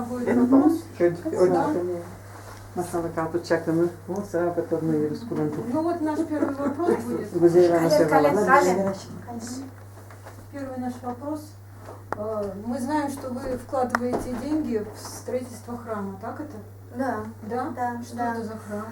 будет вопрос? Да. Masala kapı çakını, o sıra katılma yeriz kullandık. Ну вот наш первый вопрос будет. Güzel anasıyla. Первый наш вопрос. Мы знаем, что вы вкладываете деньги в строительство храма, так это? Да. Да? Да, Что да. это за храм?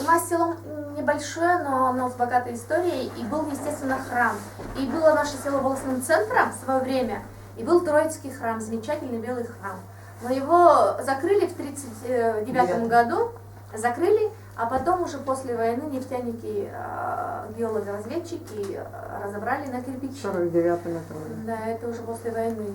У нас село небольшое, но оно с богатой историей, и был, естественно, храм. И было наше село волосным центром в свое время, и был Троицкий храм, замечательный белый храм. Но его закрыли в 1939 году, закрыли, а потом уже после войны нефтяники, геологи-разведчики разобрали на кирпичи. 49-м это. Да, это уже после войны.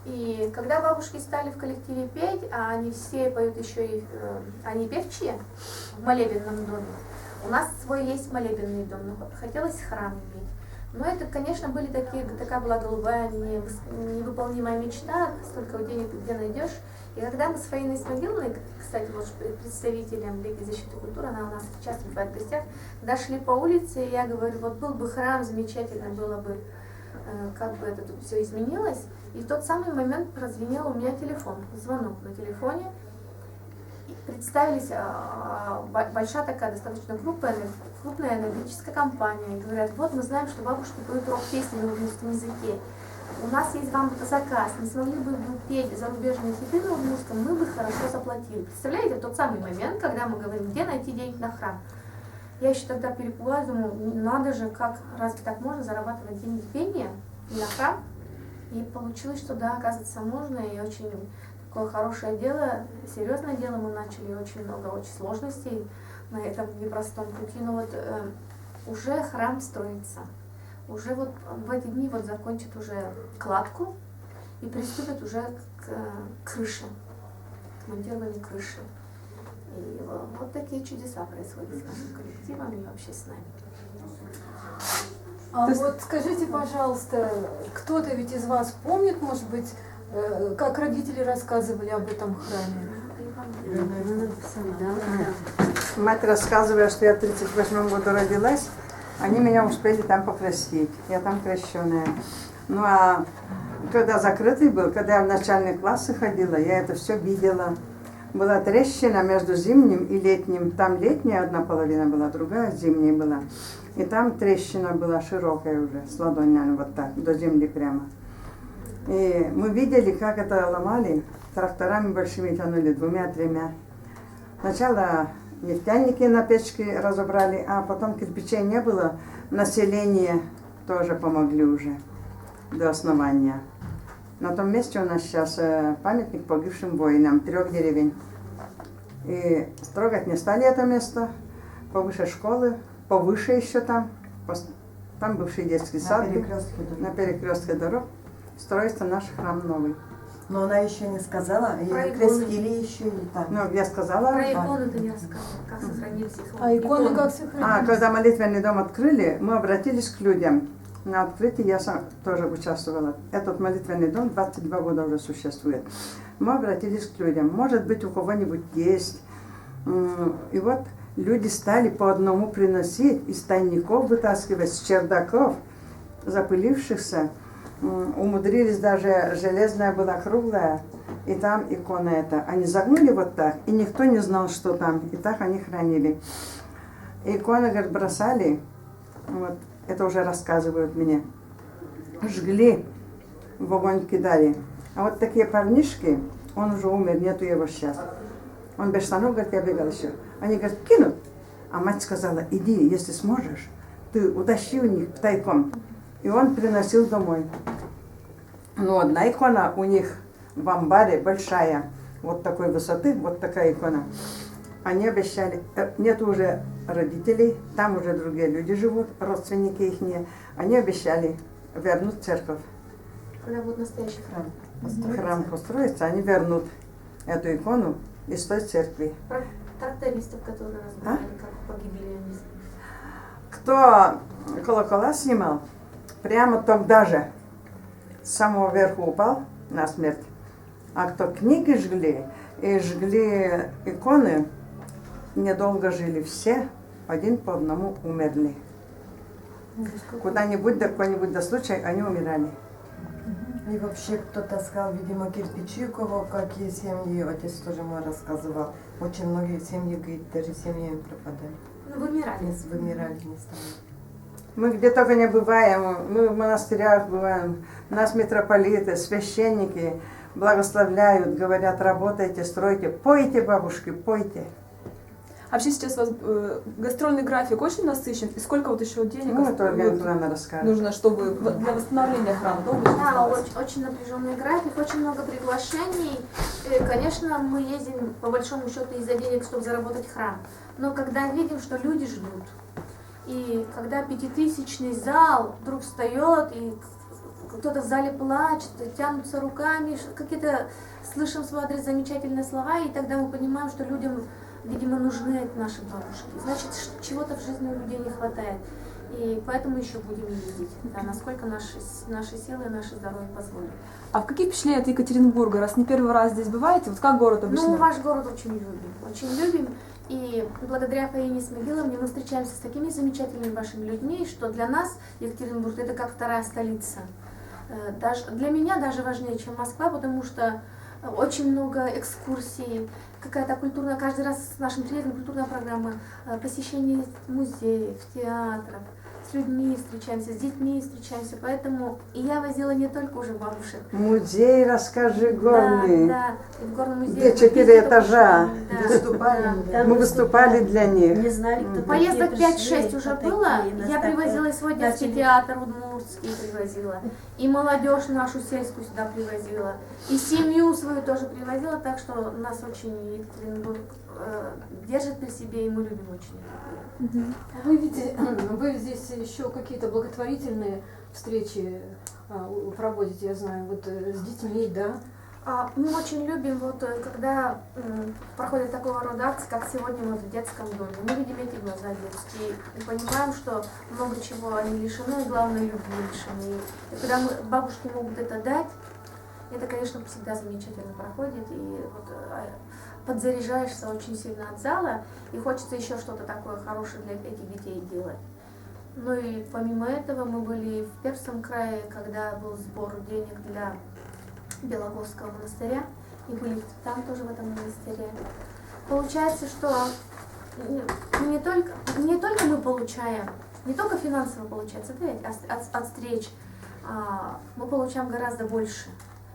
И когда бабушки стали в коллективе петь, а они все поют еще и, они певчие в молебенном доме. У нас свой есть молебенный дом, но хотелось храм иметь. Но это, конечно, были такая была голубая, невыполнимая мечта, столько денег ты где найдешь. И когда мы с Фаиной Исмагиловной, кстати, вот представителем Лиги защиты культуры, она у нас часто бывает в гостях, дошли по улице, и я говорю, вот был бы храм, замечательно было бы, как бы это тут все изменилось. И в тот самый момент прозвенел у меня телефон, звонок на телефоне. И представились большая такая, достаточно крупная энергетическая компания. И говорят, вот мы знаем, что бабушки поют рок-песни на удмуртском языке. У нас есть вам заказ, не смогли бы вы петь зарубежные хиты на удмуртском, мы бы хорошо заплатили. Представляете, тот самый момент, когда мы говорим, где найти денег на храм. Я еще тогда перепугалась, думаю, надо же, как, разве так можно зарабатывать деньги в пении и на храм? И получилось, что да, оказывается, можно, и очень такое хорошее дело, серьезное дело мы начали, очень много очень сложностей на этом непростом пути, но вот уже храм строится. Уже вот в эти дни вот закончат уже кладку и приступят уже к крыше, к монтированию крыши. И вот такие чудеса происходят с нашим коллективом и вообще с нами. А вот скажите, пожалуйста, кто-то ведь из вас помнит, может быть, как родители рассказывали об этом храме? Мать рассказывала, что я в 1938 году родилась, они меня успели там покрестить, я там крещеная. Ну а когда закрытый был, когда я в начальные классы ходила, я это все видела. Была трещина между зимним и летним. Там летняя одна половина была, другая зимняя была. И там трещина была широкая уже, с ладонь, наверное, вот так, до земли прямо. И мы видели, как это ломали, тракторами большими тянули, 2-3. Сначала нефтяники на печке разобрали, а потом кирпичей не было. Население тоже помогли уже до основания. На том месте у нас сейчас памятник погибшим воинам 3 деревень. И строгать не стали это место, повыше школы, повыше еще там бывший детский сад, на перекрестке дорог, строится наш храм новый. Но она еще не сказала, ее крестили еще и там. Ну, я сказала. Про иконы ты не рассказывала, как сохранились их. А иконы как сохранились? Когда молитвенный дом открыли, мы обратились к людям. На открытии я сам тоже участвовала. Этот молитвенный дом 22 года уже существует. Мы обратились к людям. Может быть, у кого-нибудь есть. И вот люди стали по одному приносить, из тайников вытаскивать, с чердаков, запылившихся. Умудрились, даже железная была круглая, и там икона эта. Они загнули вот так, и никто не знал, что там. И так они хранили. Иконы, говорят, бросали, вот, это уже рассказывают мне, жгли, в огонь кидали. А вот такие парнишки, он уже умер, нету его сейчас. Он без штанов, говорит, я бегал еще. Они, говорят, кинут. А мать сказала, иди, если сможешь, ты утащи у них тайком. И он приносил домой. Ну, одна икона у них в амбаре большая, вот такой высоты, вот такая икона. Они обещали, нет уже родителей, там уже другие люди живут, родственники их не. Они обещали вернуть церковь. Когда будет настоящий храм? Храм построится, они вернут эту икону из той церкви. Про трактористов, которые разбирали, как погибли они. Кто колокола снимал, прямо тогда же с самого верху упал на смерть. А кто книги жгли и жгли иконы, недолго жили все, один по одному умерли. Куда-нибудь, до какой-нибудь до случая они умирали. И вообще кто-то сказал, видимо, кирпичи, у кого какие семьи, отец тоже мой рассказывал. Очень многие семьи, говорит, даже семьями пропадали. Ну, вымирали. Вымирали местами. Мы где только не бываем, мы в монастырях бываем, нас митрополиты, священники благословляют, говорят, работайте, стройте, пойте, бабушки, пойте. Вообще сейчас у вас гастрольный график очень насыщен. И сколько вот еще денег Ну, это Ольга Николаевна расскажет. нужно, чтобы для восстановления храма? Долго еще Да, осталось? очень напряженный график, очень много приглашений. Конечно, мы ездим по большому счету из-за денег, чтобы заработать храм. Но когда видим, что люди ждут, и когда 5000-ный зал вдруг встает, и кто-то в зале плачет, тянутся руками, какие-то слышим в свой адрес замечательные слова, и тогда мы понимаем, что людям, видимо, нужны наши бабушки. Значит, чего-то в жизни у людей не хватает. И поэтому еще будем ездить, да, насколько наши силы и наше здоровье позволят. А в какие впечатления от Екатеринбурга? Раз не первый раз здесь бываете, вот как город обычно? Ну, ваш город очень любим, очень любим. И благодаря Фаине Исмагиловне мы встречаемся с такими замечательными вашими людьми, что для нас Екатеринбург это как вторая столица. Даже, для меня даже важнее, чем Москва, потому что очень много экскурсий, какая-то культурная, каждый раз с нашим тренером культурная программа, посещение музеев, театров, с людьми встречаемся, с детьми встречаемся, поэтому и я возила не только уже бабушек. Музей, расскажи, горный. Да, да, в горном музее. Где 4 этажа. Да, Выступали. да. Мы выступали для них. Не знали, кто Поездок такие 5-6 пришли, уже кто было. такие, Я нас привозила и так свой детский начали. театр удмуртский привозила, и молодежь нашу сельскую сюда привозила, и семью свою тоже привозила, так что нас очень Екатеринбург держит при себе, и мы любим очень это. Вы здесь еще какие-то благотворительные встречи проводите, я знаю, вот с детьми, да? Мы очень любим, вот когда проходит такого рода акции, как сегодня вот в детском доме. Мы видим эти глаза детские и понимаем, что много чего они лишены, и главное, любви лишены. И когда бабушки могут это дать, это, конечно, всегда замечательно проходит, и вот подзаряжаешься очень сильно от зала, и хочется еще что-то такое хорошее для этих детей делать. Ну и помимо этого мы были в Пермском крае, когда был сбор денег для Белогорского монастыря, и были там тоже в этом монастыре. Получается, что не только мы получаем, не только финансово получается, да, от встреч, мы получаем гораздо больше.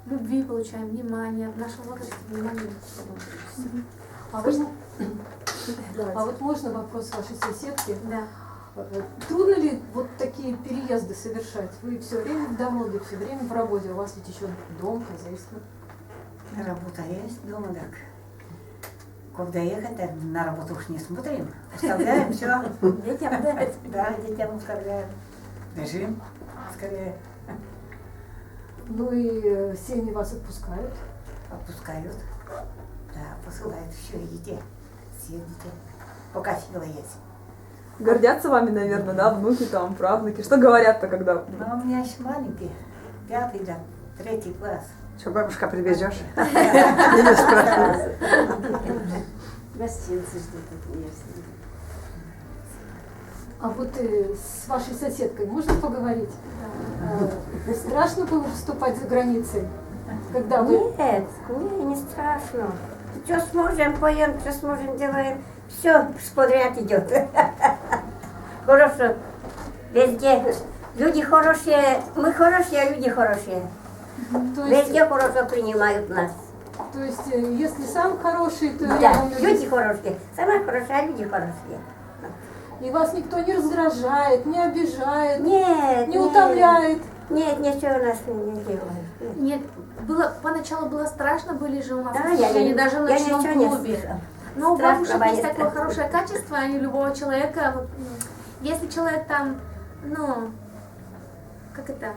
Любви получаем, внимания, в нашем возрасте внимания. А вот можно вопрос вашей соседки? Да. Трудно ли вот такие переезды совершать? Вы все время в дороге, все время в работе, у вас ведь еще дом, хозяйство. Работа есть, дома так. Когда ехать, на работу уж не смотрим. Оставляем все. Детям, да. Да, детям оставляем. Бежим скорее. Ну и семьи вас отпускают? Отпускают. Да, посылают еще и детей. Все детей. Пока сила есть. Гордятся вами, наверное, да, внуки там, правнуки. Что говорят-то, когда... Но у меня еще маленький, 5-й, да, 3 класс. Что, бабушка, привезешь? Или спрашивают? Гостинцы ждут от меня. А вот с вашей соседкой можно поговорить? Страшно было выступать за границей? Когда вы... Нет, мне не страшно. Что с мужем поем, что с мужем делаем, все подряд идет. Хорошо, везде. Люди хорошие, мы хорошие, а люди хорошие. То есть, Везде хорошо принимают нас. то есть, если сам хороший, то Да, рядом люди хорошие. Сама хорошая, а люди хорошие. И вас никто не раздражает, не обижает, Нет, не утомляет. Нет, ничего у нас не делают. Нет, поначалу было страшно, были же у нас Да, выступления даже в я ночном ничего не клубе. слышала. Но у Страшно, бабушек Ваня, есть такое страшно. хорошее качество, они любого человека, вот, если человек там, ну, как это,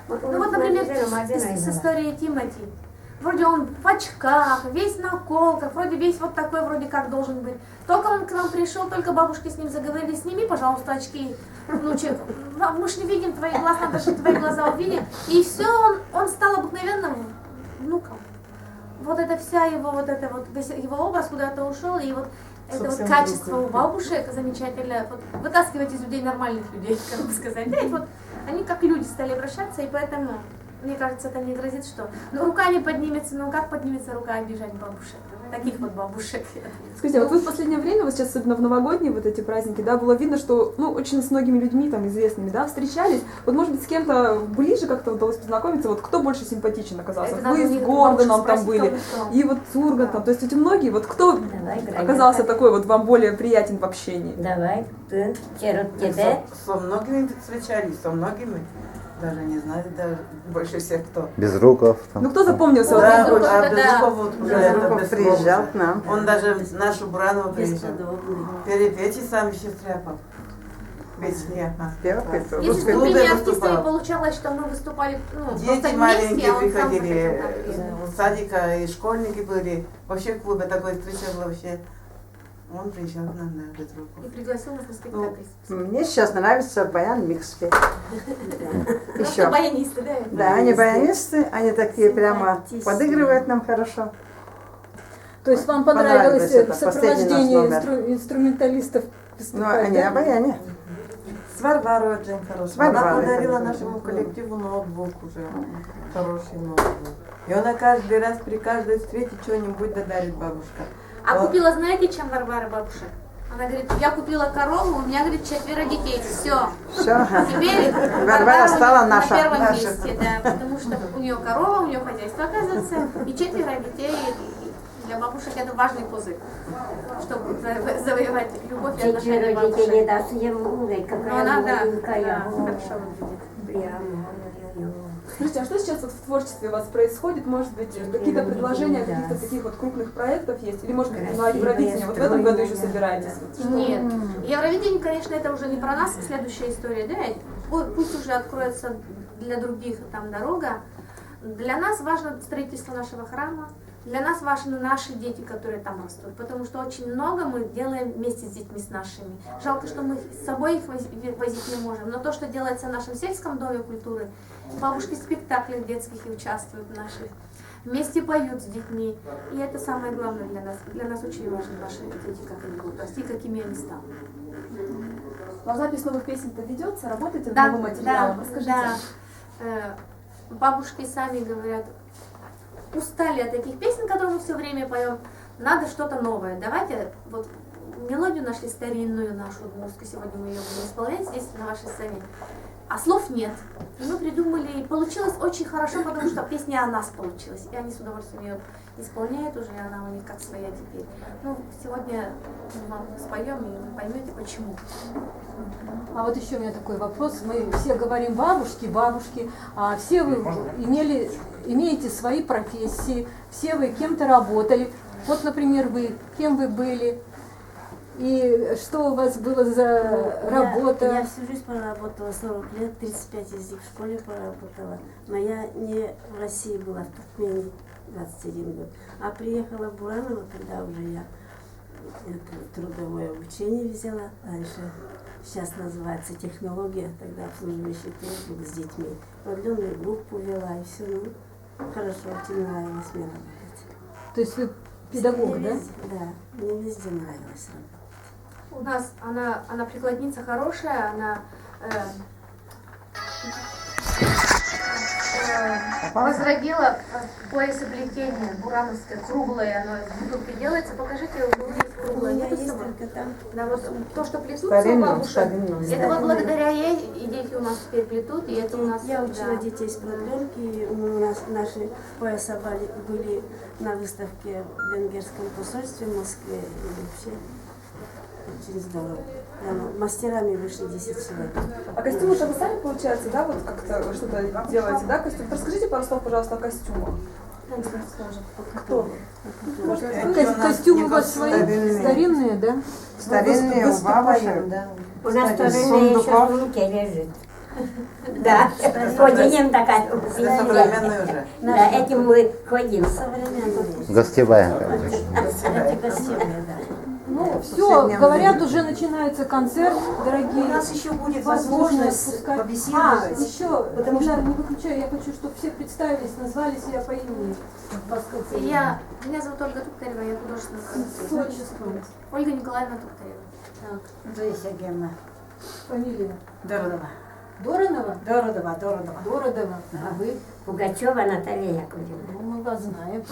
ну вот, например, с историей Тимати. Вроде он в очках, весь на колках, вроде весь вот такой, вроде как должен быть. Только он к нам пришел, только бабушки с ним заговорили, сними, пожалуйста, очки, внучек. Мы ж не видим твои глаза, надо же твои глаза увидим. И все, он стал обыкновенным внуком. Вот это вся его, весь его образ куда-то ушел, и вот это вот качество у бабушек замечательное, вот, вытаскивать из людей нормальных людей, как бы сказать. Да, и вот они как люди стали обращаться, и поэтому мне кажется, это не грозит, что ну, рука не поднимется, ну как поднимется рука обижать бабушек? Таких вот бабушек. Скажите, вот вы в последнее время, вот сейчас особенно в новогодние вот эти праздники, да, было видно, что, ну, очень с многими людьми там известными, да, встречались. Вот, может быть, с кем-то ближе как-то удалось познакомиться, вот кто больше симпатичен оказался? Это Вы надо с у них Гордоном там спросить, были, кто. и вот с Ургантом, то есть эти многие, вот кто Давай, оказался такой вот вам более приятен в общении? Давай, ты, черут тебе. Со многими встречались, со многими. Даже не знаю, даже больше всех кто. Безруков. Там. Ну, кто запомнился? Да, Безруков, вот, а да. Безруков вот уже это Безруков без приезжал слов. к нам. Он даже в нашу Буранова приезжал. Перепечи сам еще стряпал. Песни, Если Русская вступление Луда артиста выступала. и получалось, что мы выступали, ну, просто Дети вместе, маленькие а он сам приходили хотел с садика, и школьники были. Вообще в клубе такой встреча была вообще. Он приезжал к нам на Безруков. и пригласил нас на спектакль. Мне сейчас нравится баян микспе. Просто Еще. баянисты, да? Да, они баянисты, они такие прямо подыгрывают нам хорошо. То есть вам Понравилось понравилось это, сопровождение последний наш номер. инструменталистов Ну, выступать, они да? на баяне. С Варварой очень хорошо. С Варварой Она подарила хорошо. нашему коллективу ноутбук уже. Хороший ноутбук. И она каждый раз при каждой встрече что-нибудь додарит бабушка. А Вот. купила, знаете, чем Варвара бабушек? Она говорит, я купила корову, у меня, говорит, 4 детей, все. Все. Теперь Варвара стала на наша. первом наша. месте, да, потому что у нее корова, у нее хозяйство, оказывается, и 4 детей. И для бабушек это важный козырь, чтобы завоевать любовь и отношения Четверо детей не бабушек. даст ему, Но какая она, да, маленькая. хорошо выглядит. Прямо. Скажите, а что сейчас вот в творчестве у вас происходит? Может быть, какие-то предложения каких-то таких вот крупных проектов есть? Или, может быть, на Евровидении? Вот в этом году еще собираетесь? Нет. Евровидение, конечно, это уже не про нас, следующая история, да? Пусть уже откроется для других там дорога. Для нас важно строительство нашего храма. Для нас важны наши дети, которые там растут, потому что очень много мы делаем вместе с детьми, с нашими. Жалко, что мы с собой их возить не можем, но то, что делается в нашем сельском доме культуры, бабушки в спектаклях детских и участвуют в наших, вместе поют с детьми, и это самое главное для нас. Для нас очень важно наши дети, как они будут расти, какими они станут. А запись новых песен-то ведется? Работаете над Да, новым материалом? да, Расскажите. да. Бабушки сами говорят, устали от таких песен, которые мы все время поем, надо что-то новое. Давайте вот мелодию нашли старинную нашу музыку, сегодня мы ее будем исполнять здесь на вашей сцене, а слов нет. И мы придумали, и получилось очень хорошо, потому что песня о нас получилась, и они с удовольствием ее исполняют уже, и она у них как своя теперь. Ну, сегодня мы вам споем, и вы поймете, почему. А вот еще у меня такой вопрос. Мы все говорим бабушки, бабушки, а все вы имеете свои профессии, все вы кем-то работали. Вот, например, вы, кем вы были, и что у вас было за работа? Я всю жизнь проработала, 40 лет, 35 из них в школе проработала. Но я не в России была, в Туркмении 21 год. А приехала в Бураново, когда уже я трудовое обучение взяла. Раньше, сейчас называется технология, тогда обслуживающий труд был с детьми. Продленную группу вела и все. Ну, хорошо, очень нравилось мне работать. То есть вы педагог, Мне да? везде, да, мне везде нравилось работать. У нас она прикладница хорошая, она возродила поясоплетение бурановское, круглое, оно в бутылке делается. Покажите, у меня есть круглое. У меня Нету с есть собой? только там. Да, вот то, что плетут Старинную, бабушек, старинную. это вот благодаря ей и дети у нас теперь плетут, и это у нас... Я учила да. детей с продленки, у нас наши пояса были на выставке в венгерском посольстве в Москве, и вообще очень здорово. Прямо мастерами вышли 10 человек. А костюмы-то вы сами, получается, да, вот как-то что-то делаете, да, костюм? Расскажите пару слов, пожалуйста, о костюмах. Кто вы? Костюмы у вас свои старинные, да? Старинные у бабушек. Да. У нас Кстати, тоже еще в сундуков. сумке лежит. Да, ходим такая. Это современные уже. Да, этим мы ходим. Современные. Гостевая. Это костюмы, да. Ну, все, говорят, уже начинается концерт, У дорогие. нас еще будет Вас можно возможность отпускать. побеседовать. Еще, Потому что- не выключаю, я хочу, чтобы все представились, назвали себя по имени. Меня зовут Ольга Туктарева, я художественная С руководитель. отчеством, Ольга Николаевна Туктарева. Зоя Сергеевна. фамилия. Дородова. Доронова? Дородова. Дородова. А вы? Пугачева Наталья Яковлевна. Ну, мы вас знаем.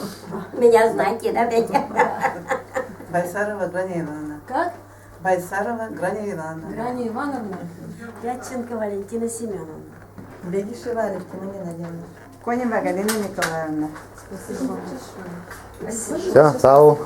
Меня знаете, да, Петя? Байсарова Граня Ивановна. Как? Байсарова Граня Ивановна. Граня Ивановна. Дядченко Валентина Семеновна. Бегишева Алевтина Геннадьевна. Конева Галина Николаевна. Спасибо вам большое. Все, ciao.